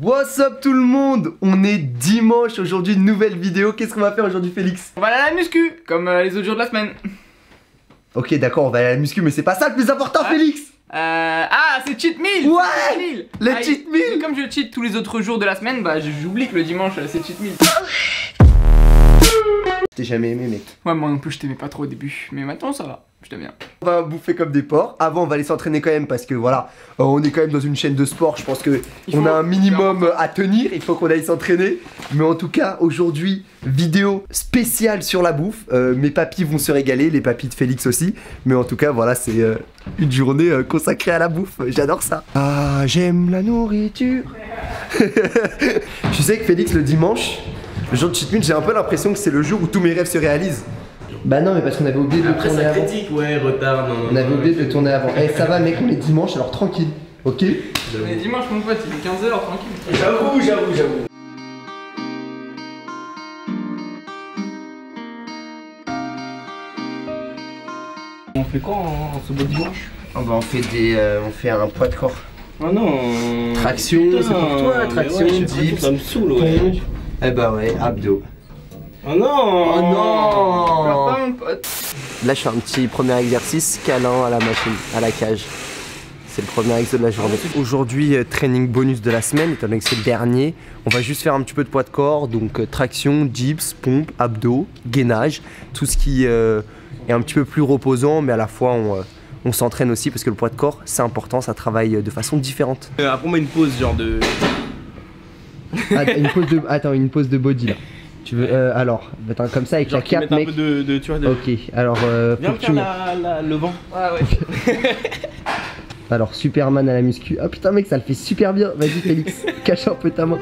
What's up tout le monde? On est dimanche aujourd'hui, nouvelle vidéo. Qu'est-ce qu'on va faire aujourd'hui, Félix? On va aller à la muscu, comme les autres jours de la semaine. Ok, d'accord, on va aller à la muscu, mais c'est pas ça le plus important, Félix. Ah, c'est cheat meal. Ouais, le cheat meal. Comme je cheat tous les autres jours de la semaine, bah j'oublie que le dimanche c'est cheat meal. Je t'ai jamais aimé, mec. Ouais, moi non plus je t'aimais pas trop au début, mais maintenant ça va, je t'aime bien. On va bouffer comme des porcs. Avant, on va aller s'entraîner quand même parce que voilà, on est quand même dans une chaîne de sport. Je pense que on a un minimum à tenir. Il faut qu'on aille s'entraîner. Mais en tout cas, aujourd'hui, vidéo spéciale sur la bouffe. Mes papis vont se régaler, les papis de Félix aussi. Mais en tout cas, voilà, c'est une journée consacrée à la bouffe. J'adore ça. Ah, j'aime la nourriture. Tu sais que Félix, le dimanche, le jour de cheat meal, j'ai un peu l'impression que c'est le jour où tous mes rêves se réalisent. Bah non, mais parce qu'on avait oublié de le tourner avant. Après ça critique, ouais, retard, non. On avait oublié de le tourner avant. Eh, ça va mec, on est dimanche, alors tranquille, ok? On est dimanche mon pote, il est 15h, tranquille. J'avoue. On fait quoi en ce beau dimanche? Oh bah on fait un poids de corps. Oh non. Traction, c'est pour toi, traction, ouais, dips. Ça me saoule, ouais. Eh bah ouais, abdos. Oh non. Oh non. Pleure pas mon pote. Là je fais un petit premier exercice, câlin à la machine, à la cage. C'est le premier exo de la journée. Aujourd'hui, training bonus de la semaine, étant donné que c'est le dernier. On va juste faire un petit peu de poids de corps, donc traction, dips, pompe, abdos, gainage, tout ce qui est un petit peu plus reposant, mais à la fois on s'entraîne aussi parce que le poids de corps, c'est important, ça travaille de façon différente. Après moi une pause genre de... Attends, une pause de body là. Tu veux alors, attends, comme ça avec genre la carte, mec. Un peu de tu vois, de... Ok, alors viens faut que tu faire le vent. Ouais. Alors Superman à la muscu. Oh putain mec, ça le fait super bien. Vas-y Félix, cache un peu ta main.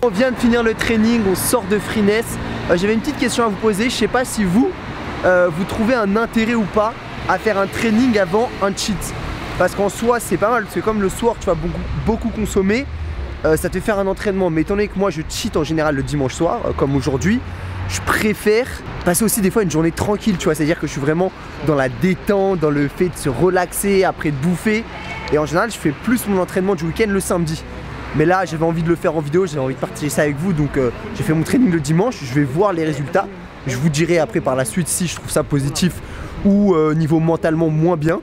On vient de finir le training, on sort de Freeness. J'avais une petite question à vous poser. Je sais pas si vous trouvez un intérêt ou pas à faire un training avant un cheat. Parce qu'en soi c'est pas mal, parce que comme le soir tu vas beaucoup consommer, ça te fait faire un entraînement. Mais étant donné que moi je cheat en général le dimanche soir, comme aujourd'hui, je préfère passer aussi des fois une journée tranquille, tu vois. C'est-à-dire que je suis vraiment dans la détente, dans le fait de se relaxer après de bouffer. Et en général je fais plus mon entraînement du week-end le samedi. Mais là j'avais envie de le faire en vidéo, j'avais envie de partager ça avec vous, donc j'ai fait mon training le dimanche, je vais voir les résultats. Je vous dirai après par la suite si je trouve ça positif ou niveau mentalement moins bien.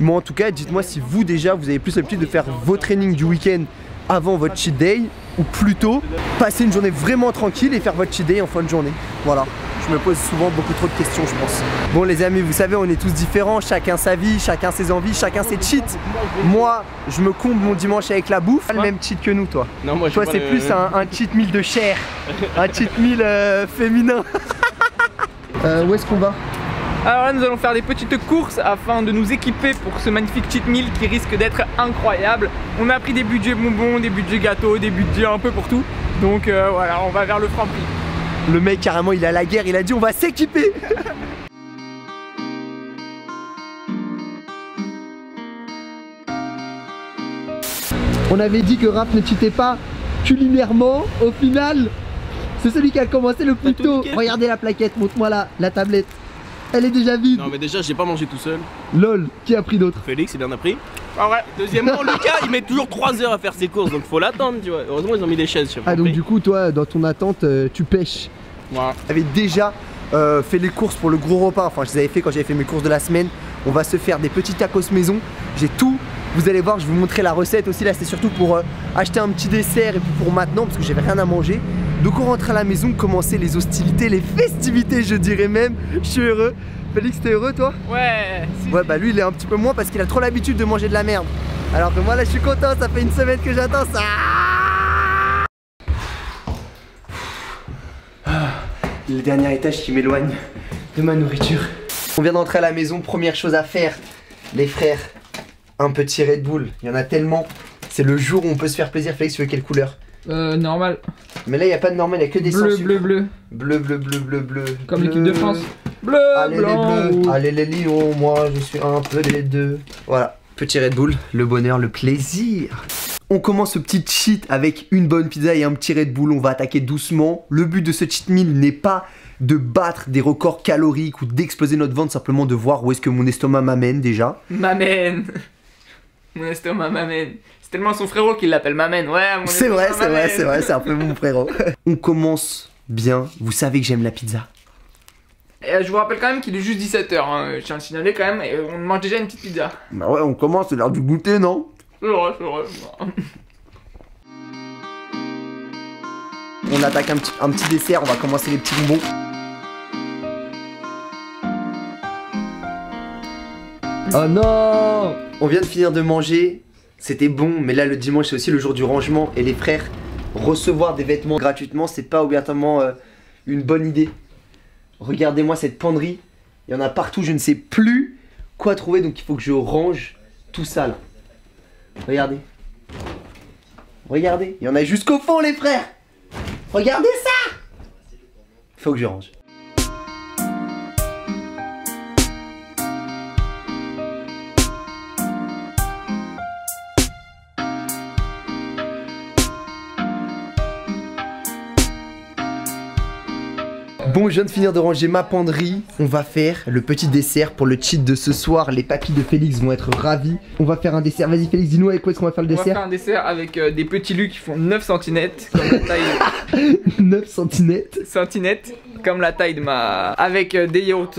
Mais en tout cas dites-moi si vous déjà vous avez plus l'habitude de faire vos trainings du week-end avant votre cheat day, ou plutôt passer une journée vraiment tranquille et faire votre cheat day en fin de journée. Voilà. Je me pose souvent beaucoup trop de questions je pense. Bon les amis, vous savez on est tous différents, chacun sa vie, chacun ses envies, chacun ses cheats. Moi je me comble mon dimanche avec la bouffe. Pas le même cheat que nous toi. Non, moi, toi c'est plus un cheat meal de chair, un cheat meal féminin. Où est-ce qu'on va? Alors là nous allons faire des petites courses afin de nous équiper pour ce magnifique cheat meal qui risque d'être incroyable. On a pris des budgets bonbons, des budgets gâteaux, des budgets un peu pour tout. Donc voilà, on va vers le Franprix. Le mec carrément il a la guerre, il a dit on va s'équiper. On avait dit que Raph ne cheatait pas culinairement, au final c'est celui qui a commencé le plus tôt. Regardez la plaquette, montre-moi la tablette. Elle est déjà vide. Non mais déjà j'ai pas mangé tout seul. Lol, qui a pris d'autres? Félix il en a pris. Ah ouais. Deuxièmement Lucas il met toujours 3 heures à faire ses courses donc faut l'attendre tu vois. Heureusement ils ont mis des chaises. Ah donc du coup toi dans ton attente tu pêches. Voilà. J'avais déjà fait les courses pour le gros repas, enfin je les avais fait quand j'avais fait mes courses de la semaine. On va se faire des petits tacos maison, j'ai tout, vous allez voir, je vais vous montrer la recette aussi. Là c'est surtout pour acheter un petit dessert et puis pour maintenant parce que j'avais rien à manger. Donc on rentre à la maison, commencer les hostilités, les festivités je dirais même. Je suis heureux. Félix t'es heureux toi? Ouais. Ouais bah lui il est un petit peu moins parce qu'il a trop l'habitude de manger de la merde. Alors que moi là je suis content, ça fait une semaine que j'attends ça. Le dernier étage qui m'éloigne de ma nourriture. On vient d'entrer à la maison, première chose à faire, les frères, un petit Red Bull. Il y en a tellement. C'est le jour où on peut se faire plaisir. Félix, tu veux quelle couleur? Normal. Mais là, il n'y a pas de normal, il n'y a que des bleu, sans sucre. bleu. Bleu. Comme l'équipe de France. Bleu, allez blanc, les bleus, rouge. allez les lions, moi je suis un peu des deux. Voilà, petit Red Bull, le bonheur, le plaisir. On commence ce petit cheat avec une bonne pizza et un petit Red Bull. On va attaquer doucement. Le but de ce cheat meal n'est pas de battre des records caloriques ou d'exploser notre ventre, simplement de voir où est-ce que mon estomac m'amène déjà. M'amène. Mon estomac m'amène. C'est tellement son frérot qui l'appelle m'amène. Ouais, mon C'est estomac vrai, m'amène. c'est vrai, c'est un peu mon frérot. On commence bien. Vous savez que j'aime la pizza. Et je vous rappelle quand même qu'il est juste 17h, hein. Je tiens à le signaler quand même, et on mange déjà une petite pizza. Bah ouais, on commence, c'est l'heure du goûter, non? C'est vrai. On attaque un petit dessert, on va commencer les petits bonbons. Oh non! On vient de finir de manger, c'était bon, mais là le dimanche c'est aussi le jour du rangement et les frères, recevoir des vêtements gratuitement, c'est pas obligatoirement une bonne idée. Regardez-moi cette penderie, il y en a partout, je ne sais plus quoi trouver, donc il faut que je range tout ça là. Regardez. Regardez, il y en a jusqu'au fond les frères. Regardez ça. Faut que je range. Bon, je viens de finir de ranger ma penderie. On va faire le petit dessert pour le cheat de ce soir. Les papis de Félix vont être ravis. On va faire un dessert. Vas-y Félix, dis-nous avec quoi est-ce qu'on va faire le On va dessert? faire un dessert avec des petits lus qui font 9 cm, comme la taille 9 centimètres. comme la taille de ma... Avec des yaourts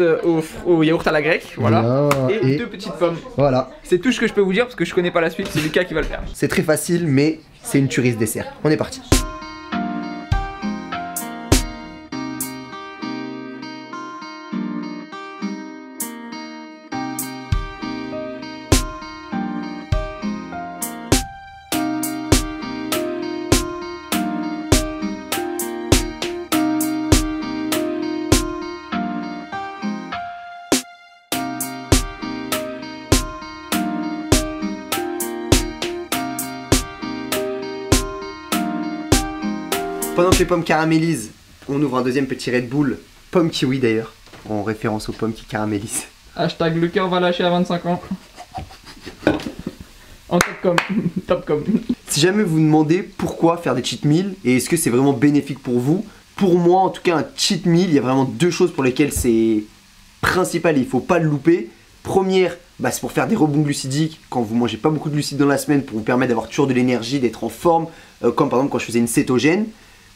au yaourt à la grecque, voilà. Bien, Et 2 petites pommes. Voilà. C'est tout ce que je peux vous dire parce que je connais pas la suite, c'est Lucas qui va le faire. C'est très facile, mais c'est une tuerie ce dessert. On est parti. Pendant que les pommes caramélisent, on ouvre un deuxième petit Red Bull, pomme kiwi d'ailleurs, en référence aux pommes qui caramélisent. Hashtag Lucas on va lâcher à 25 ans. En top com. Si jamais vous vous demandez pourquoi faire des cheat meals et est-ce que c'est vraiment bénéfique pour vous, pour moi en tout cas un cheat meal, il y a vraiment deux choses pour lesquelles c'est principal et il faut pas le louper. Première, c'est pour faire des rebonds glucidiques quand vous mangez pas beaucoup de glucides dans la semaine pour vous permettre d'avoir toujours de l'énergie, d'être en forme, comme par exemple quand je faisais une cétogène.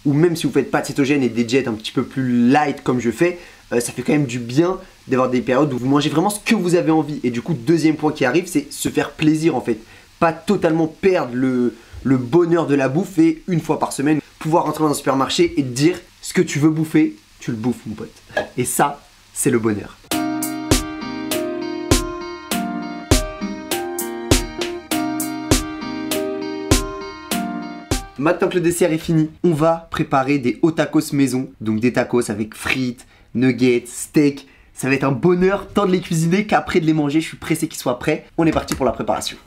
Ou même si vous faites pas de cétogène et des diètes un petit peu plus light comme je fais, ça fait quand même du bien d'avoir des périodes où vous mangez vraiment ce que vous avez envie. Et du coup, deuxième point qui arrive, c'est se faire plaisir en fait. Pas totalement perdre le bonheur de la bouffe et une fois par semaine, pouvoir rentrer dans un supermarché et te dire ce que tu veux bouffer, tu le bouffes mon pote. Et ça, c'est le bonheur. Maintenant que le dessert est fini, on va préparer des hot tacos maison. Donc des tacos avec frites, nuggets, steak. Ça va être un bonheur tant de les cuisiner qu'après de les manger. Je suis pressé qu'ils soient prêts. On est parti pour la préparation.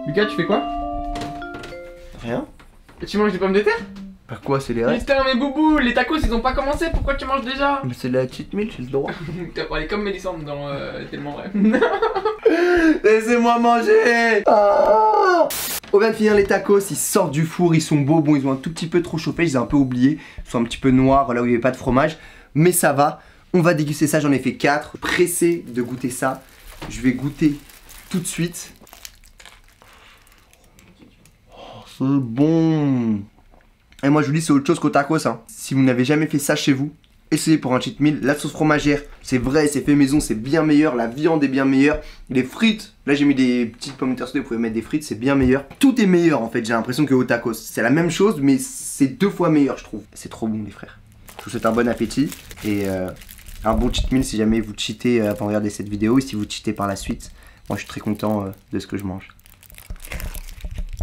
Lucas, tu fais quoi? Rien? Tu manges des pommes de terre? Bah quoi, c'est les Mais restes? putain, mais boubou, les tacos ils ont pas commencé, pourquoi tu manges déjà? Mais c'est la cheat meal, j'ai le droit. T'as parlé comme Mélissandre dans Tellement Vrai. Laissez-moi manger. On vient de finir les tacos, ils sortent du four, ils sont beaux. Bon, ils ont un tout petit peu trop chauffé, je les ai un peu oubliés. Ils sont un petit peu noirs, là où il n'y avait pas de fromage. Mais ça va, on va déguster ça, j'en ai fait 4. Pressé de goûter ça. Je vais goûter tout de suite. Oh, c'est bon. Et moi je vous dis, c'est autre chose qu'au tacos hein. Si vous n'avez jamais fait ça chez vous, essayez pour un cheat meal. La sauce fromagère, c'est vrai, c'est fait maison, c'est bien meilleur. La viande est bien meilleure. Les frites, là j'ai mis des petites pommes de terre sautées, vous pouvez mettre des frites, c'est bien meilleur. Tout est meilleur en fait, j'ai l'impression que au tacos. C'est la même chose, mais c'est 2 fois meilleur, je trouve. C'est trop bon, les frères. Je vous souhaite un bon appétit et un bon cheat meal si jamais vous cheatez avant de regarder cette vidéo et si vous cheatez par la suite. Moi, je suis très content de ce que je mange.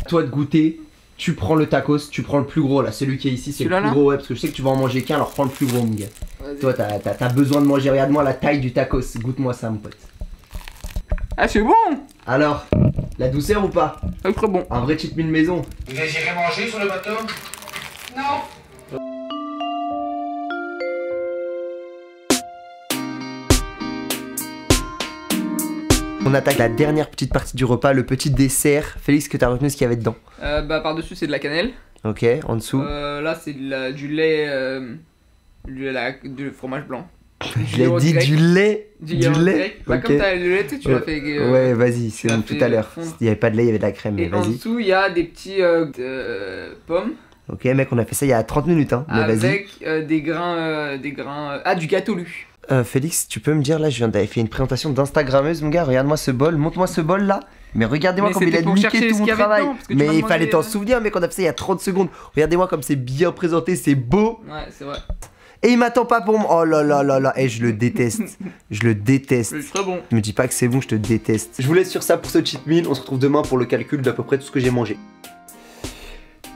Toi de goûter. Tu prends le tacos, tu prends le plus gros là, celui qui est ici c'est le plus gros, ouais, parce que je sais que tu vas en manger qu'un, alors prends le plus gros mon gars. Toi t'as besoin de manger, regarde-moi la taille du tacos, goûte-moi ça mon pote. Ah c'est bon. Alors, la douceur ou pas? C'est très bon. Un vrai cheat meal maison. Vous désirez manger sur le bateau? Non. On attaque la dernière petite partie du repas, le petit dessert. Félix, que t'as retenu ce qu'il y avait dedans? Bah par dessus c'est de la cannelle. Ok, en dessous. Là c'est du lait, du fromage blanc. Je l'ai dit, du lait. Du lait. Bah okay. comme t'as le lait, tu l'as fait. Ouais, vas-y, c'est bon, tout à l'heure. Il n'y avait pas de lait, il y avait de la crème. Et en dessous il y a des petits pommes. Ok mec, on a fait ça il y a 30 minutes hein. Mais avec des grains, ah du gâteau lu. Félix, tu peux me dire là, je viens d'avoir fait une présentation d'Instagrammeuse mon gars, regarde-moi ce bol, montre-moi ce bol là. Mais regardez-moi comme il a niqué tout mon travail. Mais il fallait t'en souvenir mec, on a fait ça il y a 30 secondes. Regardez-moi comme c'est bien présenté, c'est beau. Ouais, c'est vrai. Et il m'attend pas pour moi. Oh là là là là, et je le déteste. Je le déteste. C'est très bon. Me dis pas que c'est bon, je te déteste. Je vous laisse sur ça pour ce cheat meal, on se retrouve demain pour le calcul d'à peu près tout ce que j'ai mangé.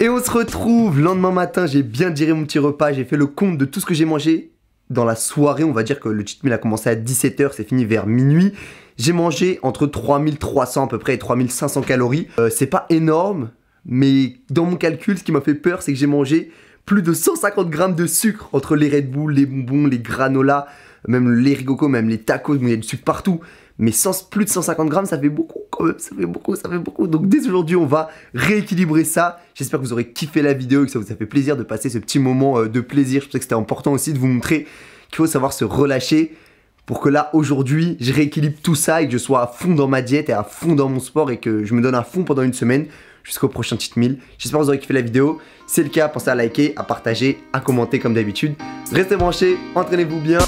Et on se retrouve lendemain matin, j'ai bien digéré mon petit repas, j'ai fait le compte de tout ce que j'ai mangé. Dans la soirée, on va dire que le cheat meal a commencé à 17 h, c'est fini vers minuit. J'ai mangé entre 3300 à peu près et 3500 calories. C'est pas énorme, mais dans mon calcul, ce qui m'a fait peur, c'est que j'ai mangé plus de 150 grammes de sucre entre les Red Bull, les bonbons, les granolas, même les ricoco, même les tacos, il y a du sucre partout. Mais plus de 150 grammes, ça fait beaucoup quand même, ça fait beaucoup. Donc dès aujourd'hui, on va rééquilibrer ça. J'espère que vous aurez kiffé la vidéo et que ça vous a fait plaisir de passer ce petit moment de plaisir. Je pensais que c'était important aussi de vous montrer qu'il faut savoir se relâcher pour que là, aujourd'hui, je rééquilibre tout ça et que je sois à fond dans ma diète et à fond dans mon sport et que je me donne à fond pendant une semaine jusqu'au prochain cheat meal. J'espère que vous aurez kiffé la vidéo. Si c'est le cas, pensez à liker, à partager, à commenter comme d'habitude. Restez branchés, entraînez-vous bien.